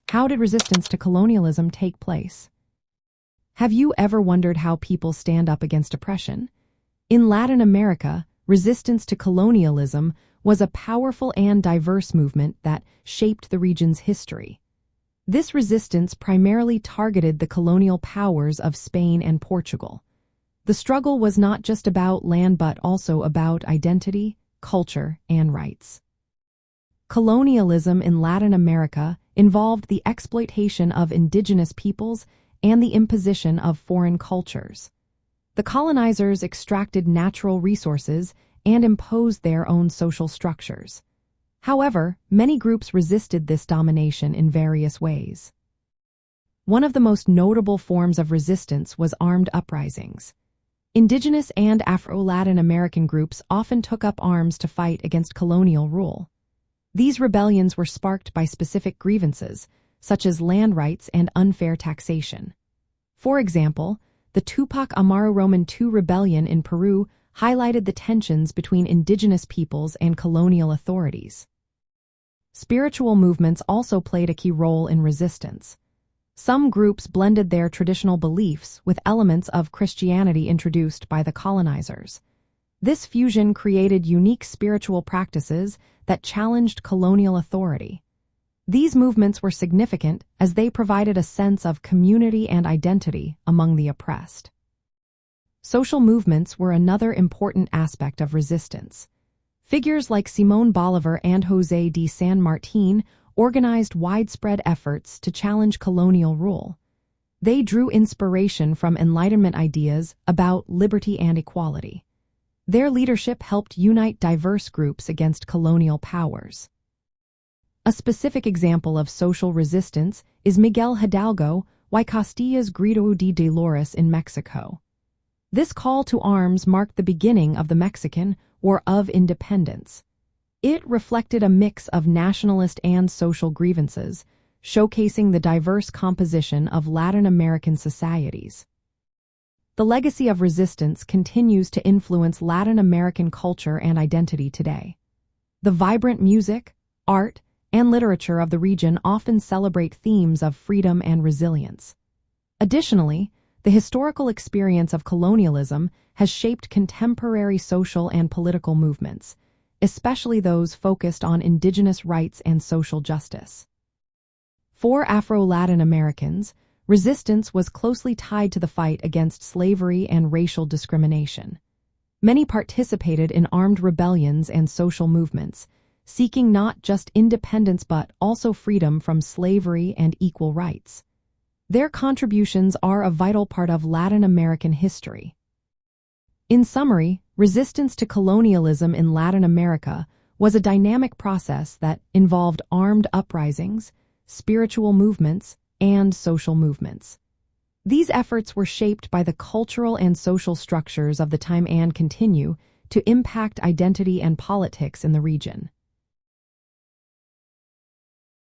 How did resistance to colonialism take place? Have you ever wondered how people stand up against oppression? In Latin America, resistance to colonialism was a powerful and diverse movement that shaped the region's history. This resistance primarily targeted the colonial powers of Spain and Portugal. The struggle was not just about land but also about identity, culture, and rights. Colonialism in Latin America involved the exploitation of indigenous peoples and the imposition of foreign cultures. The colonizers extracted natural resources and imposed their own social structures. However, many groups resisted this domination in various ways. One of the most notable forms of resistance was armed uprisings. Indigenous and Afro-Latin American groups often took up arms to fight against colonial rule. These rebellions were sparked by specific grievances, such as land rights and unfair taxation. For example, the Tupac Amaru Roman II rebellion in Peru highlighted the tensions between indigenous peoples and colonial authorities. Spiritual movements also played a key role in resistance. Some groups blended their traditional beliefs with elements of Christianity introduced by the colonizers. This fusion created unique spiritual practices that challenged colonial authority. These movements were significant as they provided a sense of community and identity among the oppressed. Social movements were another important aspect of resistance. Figures like Simón Bolívar and José de San Martín organized widespread efforts to challenge colonial rule. They drew inspiration from Enlightenment ideas about liberty and equality. Their leadership helped unite diverse groups against colonial powers. A specific example of social resistance is Miguel Hidalgo y Castilla's Grito de Dolores in Mexico. This call to arms marked the beginning of the Mexican War of Independence. It reflected a mix of nationalist and social grievances, showcasing the diverse composition of Latin American societies. The legacy of resistance continues to influence Latin American culture and identity today. The vibrant music, art, and literature of the region often celebrate themes of freedom and resilience. Additionally, the historical experience of colonialism has shaped contemporary social and political movements, especially those focused on indigenous rights and social justice. For Afro-Latin Americans, resistance was closely tied to the fight against slavery and racial discrimination. Many participated in armed rebellions and social movements, seeking not just independence but also freedom from slavery and equal rights. Their contributions are a vital part of Latin American history. In summary, resistance to colonialism in Latin America was a dynamic process that involved armed uprisings, spiritual movements, and social movements. These efforts were shaped by the cultural and social structures of the time and continue to impact identity and politics in the region.